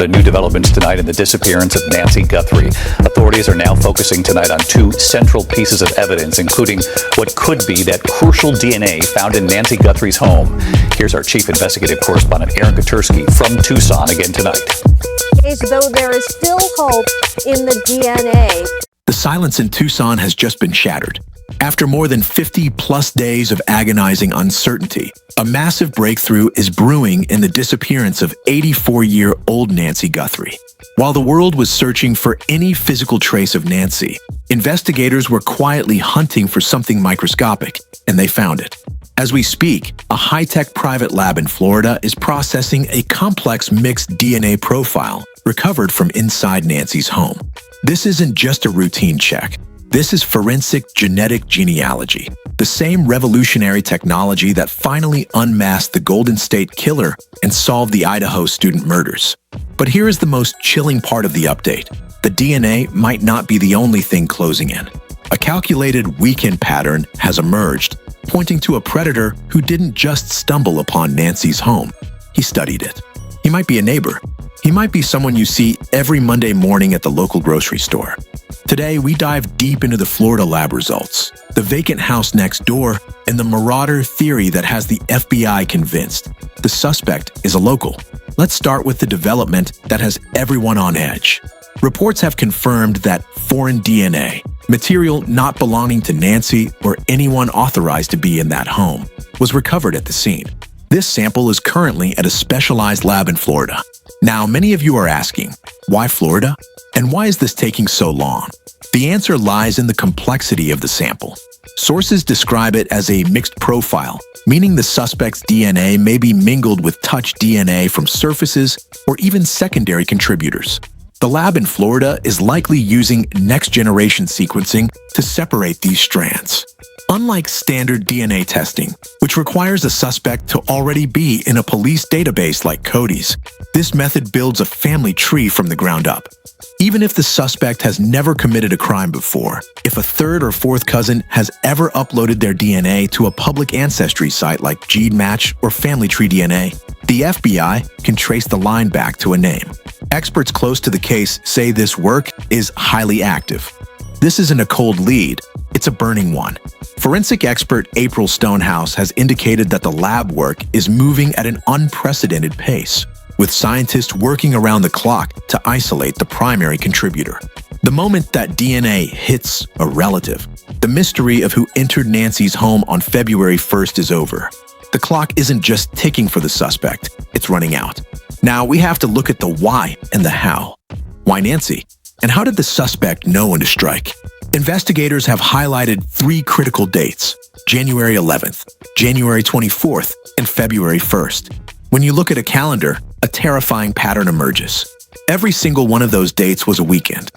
The new developments tonight in the disappearance of Nancy Guthrie. Authorities are now focusing tonight on two central pieces of evidence, including what could be that crucial DNA found in Nancy Guthrie's home. Here's our chief investigative correspondent, Aaron Guthrie, from Tucson again tonight. As though there is still hope in the DNA. The silence in Tucson has just been shattered. After more than 50-plus days of agonizing uncertainty, a massive breakthrough is brewing in the disappearance of 84-year-old Nancy Guthrie. While the world was searching for any physical trace of Nancy, investigators were quietly hunting for something microscopic, and they found it. As we speak, a high-tech private lab in Florida is processing a complex mixed DNA profile recovered from inside Nancy's home. This isn't just a routine check. This is forensic genetic genealogy, the same revolutionary technology that finally unmasked the Golden State Killer and solved the Idaho student murders. But here is the most chilling part of the update. The DNA might not be the only thing closing in. A calculated weekend pattern has emerged, pointing to a predator who didn't just stumble upon Nancy's home. He studied it. He might be a neighbor. He might be someone you see every Monday morning at the local grocery store. Today, we dive deep into the Florida lab results, the vacant house next door, and the marauder theory that has the FBI convinced the suspect is a local. Let's start with the development that has everyone on edge. Reports have confirmed that foreign DNA, material not belonging to Nancy or anyone authorized to be in that home, was recovered at the scene. This sample is currently at a specialized lab in Florida. Now, many of you are asking, why Florida? And why is this taking so long? The answer lies in the complexity of the sample. Sources describe it as a mixed profile, meaning the suspect's DNA may be mingled with touch DNA from surfaces or even secondary contributors. The lab in Florida is likely using next-generation sequencing to separate these strands. Unlike standard DNA testing, which requires a suspect to already be in a police database like Cody's, this method builds a family tree from the ground up. Even if the suspect has never committed a crime before, if a third or fourth cousin has ever uploaded their DNA to a public ancestry site like GeneMatch or Family Tree DNA, the FBI can trace the line back to a name. Experts close to the case say this work is highly active. This isn't a cold lead, it's a burning one. Forensic expert April Stonehouse has indicated that the lab work is moving at an unprecedented pace, with scientists working around the clock to isolate the primary contributor. The moment that DNA hits a relative, the mystery of who entered Nancy's home on February 1st is over. The clock isn't just ticking for the suspect, it's running out. Now we have to look at the why and the how. Why Nancy? And how did the suspect know when to strike? Investigators have highlighted three critical dates: January 11th, January 24th, and February 1st. When you look at a calendar, a terrifying pattern emerges. Every single one of those dates was a weekend.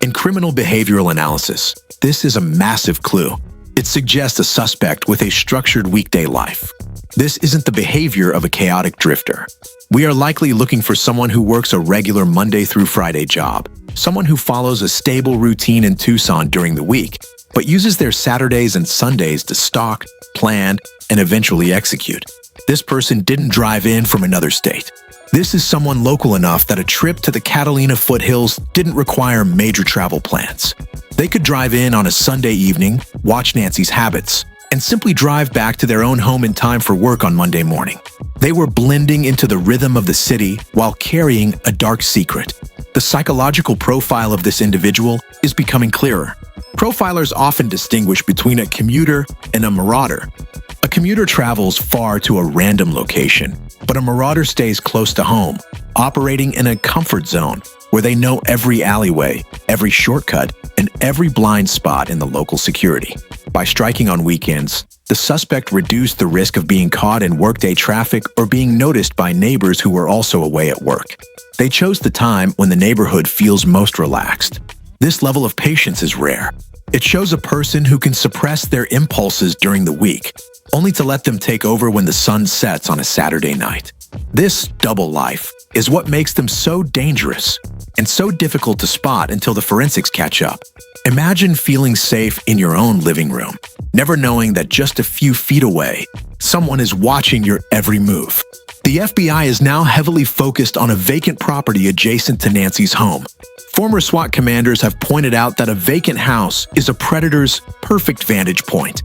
In criminal behavioral analysis, this is a massive clue. It suggests a suspect with a structured weekday life. This isn't the behavior of a chaotic drifter. We are likely looking for someone who works a regular Monday through Friday job, someone who follows a stable routine in Tucson during the week, but uses their Saturdays and Sundays to stalk, plan, and eventually execute. This person didn't drive in from another state. This is someone local enough that a trip to the Catalina foothills didn't require major travel plans. They could drive in on a Sunday evening, watch Nancy's habits, and simply drive back to their own home in time for work on Monday morning. They were blending into the rhythm of the city while carrying a dark secret. The psychological profile of this individual is becoming clearer. Profilers often distinguish between a commuter and a marauder. A commuter travels far to a random location, but a marauder stays close to home, operating in a comfort zone where they know every alleyway, every shortcut, and every blind spot in the local security. By striking on weekends, the suspect reduced the risk of being caught in workday traffic or being noticed by neighbors who were also away at work. They chose the time when the neighborhood feels most relaxed. This level of patience is rare. It shows a person who can suppress their impulses during the week, only to let them take over when the sun sets on a Saturday night. This double life is what makes them so dangerous and so difficult to spot until the forensics catch up. Imagine feeling safe in your own living room, never knowing that just a few feet away, someone is watching your every move. The FBI is now heavily focused on a vacant property adjacent to Nancy's home. Former SWAT commanders have pointed out that a vacant house is a predator's perfect vantage point.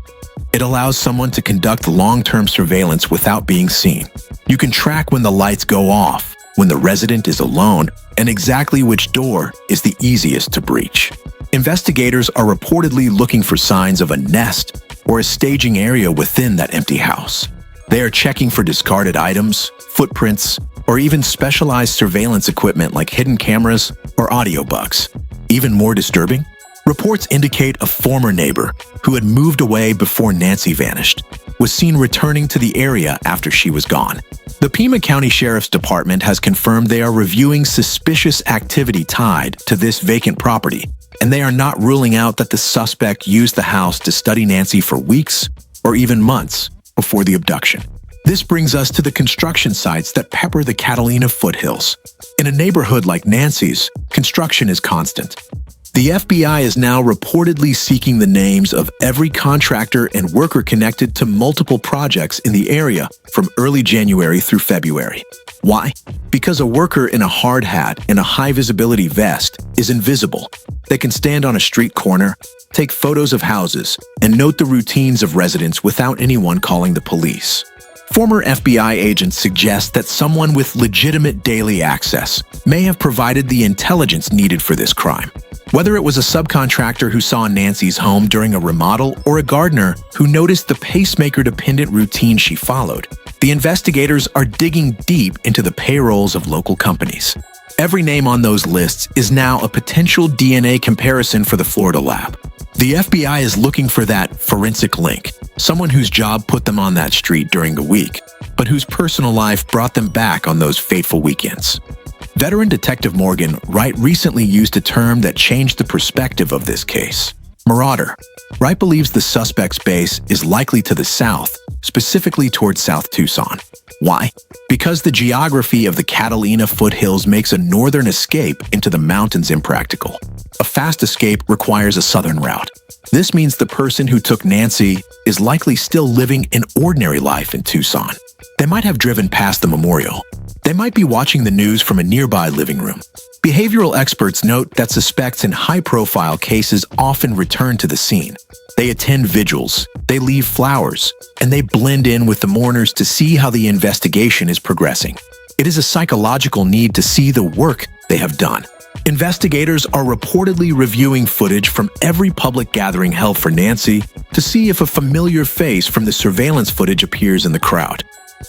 It allows someone to conduct long-term surveillance without being seen. You can track when the lights go off, when the resident is alone, and exactly which door is the easiest to breach. Investigators are reportedly looking for signs of a nest or a staging area within that empty house. They are checking for discarded items, footprints, or even specialized surveillance equipment like hidden cameras or audio bugs. Even more disturbing, reports indicate a former neighbor who had moved away before Nancy vanished was seen returning to the area after she was gone. The Pima County Sheriff's Department has confirmed they are reviewing suspicious activity tied to this vacant property, and they are not ruling out that the suspect used the house to study Nancy for weeks or even months before the abduction. This brings us to the construction sites that pepper the Catalina foothills. In a neighborhood like Nancy's, construction is constant. The FBI is now reportedly seeking the names of every contractor and worker connected to multiple projects in the area from early January through February. Why? Because a worker in a hard hat and a high-visibility vest is invisible. They can stand on a street corner, take photos of houses, and note the routines of residents without anyone calling the police. Former FBI agents suggest that someone with legitimate daily access may have provided the intelligence needed for this crime. Whether it was a subcontractor who saw Nancy's home during a remodel or a gardener who noticed the pacemaker-dependent routine she followed, the investigators are digging deep into the payrolls of local companies. Every name on those lists is now a potential DNA comparison for the Florida lab. The FBI is looking for that forensic link, someone whose job put them on that street during the week, but whose personal life brought them back on those fateful weekends. Veteran Detective Morgan Wright recently used a term that changed the perspective of this case: marauder. Wright believes the suspect's base is likely to the south, specifically towards South Tucson. Why? Because the geography of the Catalina foothills makes a northern escape into the mountains impractical. A fast escape requires a southern route. This means the person who took Nancy is likely still living an ordinary life in Tucson. They might have driven past the memorial. They might be watching the news from a nearby living room. Behavioral experts note that suspects in high-profile cases often return to the scene. They attend vigils, they leave flowers, and they blend in with the mourners to see how the investigation is progressing. It is a psychological need to see the work they have done. Investigators are reportedly reviewing footage from every public gathering held for Nancy to see if a familiar face from the surveillance footage appears in the crowd.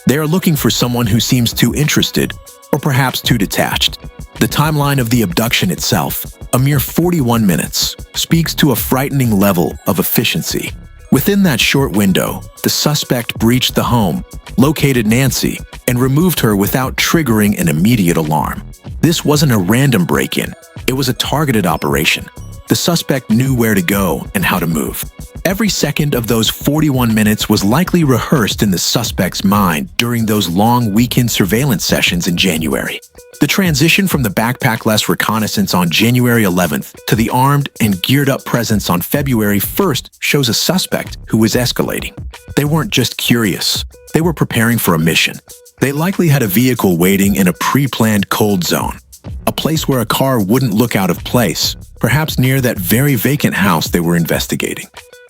They are looking for someone who seems too interested or perhaps too detached. The timeline of the abduction itself, a mere 41 minutes, speaks to a frightening level of efficiency. Within that short window, the suspect breached the home, located Nancy, and removed her without triggering an immediate alarm. This wasn't a random break-in. It was a targeted operation. The suspect knew where to go and how to move. Every second of those 41 minutes was likely rehearsed in the suspect's mind during those long weekend surveillance sessions in January. The transition from the backpackless reconnaissance on January 11th to the armed and geared-up presence on February 1st shows a suspect who was escalating. They weren't just curious. They were preparing for a mission. They likely had a vehicle waiting in a pre-planned cold zone, a place where a car wouldn't look out of place, perhaps near that very vacant house they were investigating.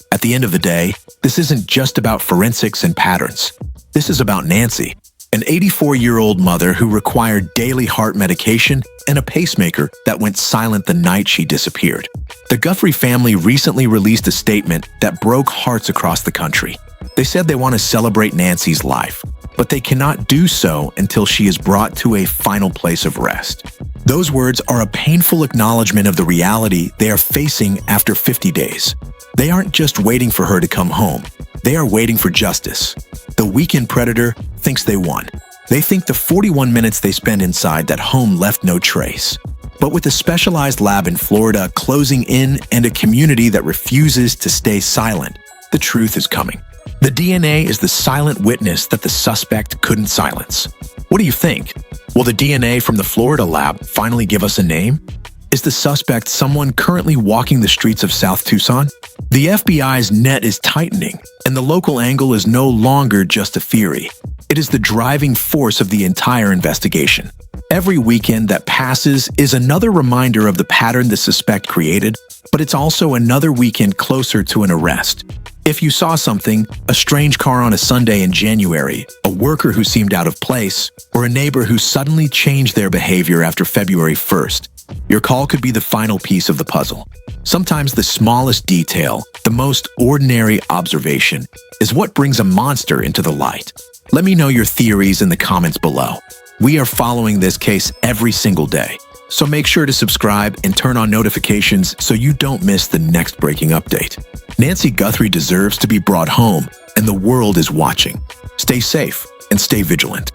At the end of the day, this isn't just about forensics and patterns. This is about Nancy, an 84-year-old mother who required daily heart medication and a pacemaker that went silent the night she disappeared. The Guthrie family recently released a statement that broke hearts across the country. They said they want to celebrate Nancy's life, but they cannot do so until she is brought to a final place of rest. Those words are a painful acknowledgement of the reality they are facing after 50 days. They aren't just waiting for her to come home. They are waiting for justice. The weekend predator thinks they won. They think the 41 minutes they spent inside that home left no trace. But with a specialized lab in Florida closing in and a community that refuses to stay silent, the truth is coming. The DNA is the silent witness that the suspect couldn't silence. What do you think? Will the DNA from the Florida lab finally give us a name? Is the suspect someone currently walking the streets of South Tucson? The FBI's net is tightening, and the local angle is no longer just a theory. It is the driving force of the entire investigation. Every weekend that passes is another reminder of the pattern the suspect created, but it's also another weekend closer to an arrest. If you saw something, a strange car on a Sunday in January, a worker who seemed out of place, or a neighbor who suddenly changed their behavior after February 1st, your call could be the final piece of the puzzle. Sometimes the smallest detail, the most ordinary observation, is what brings a monster into the light. Let me know your theories in the comments below. We are following this case every single day, so make sure to subscribe and turn on notifications so you don't miss the next breaking update. Nancy Guthrie deserves to be brought home, and the world is watching. Stay safe and stay vigilant.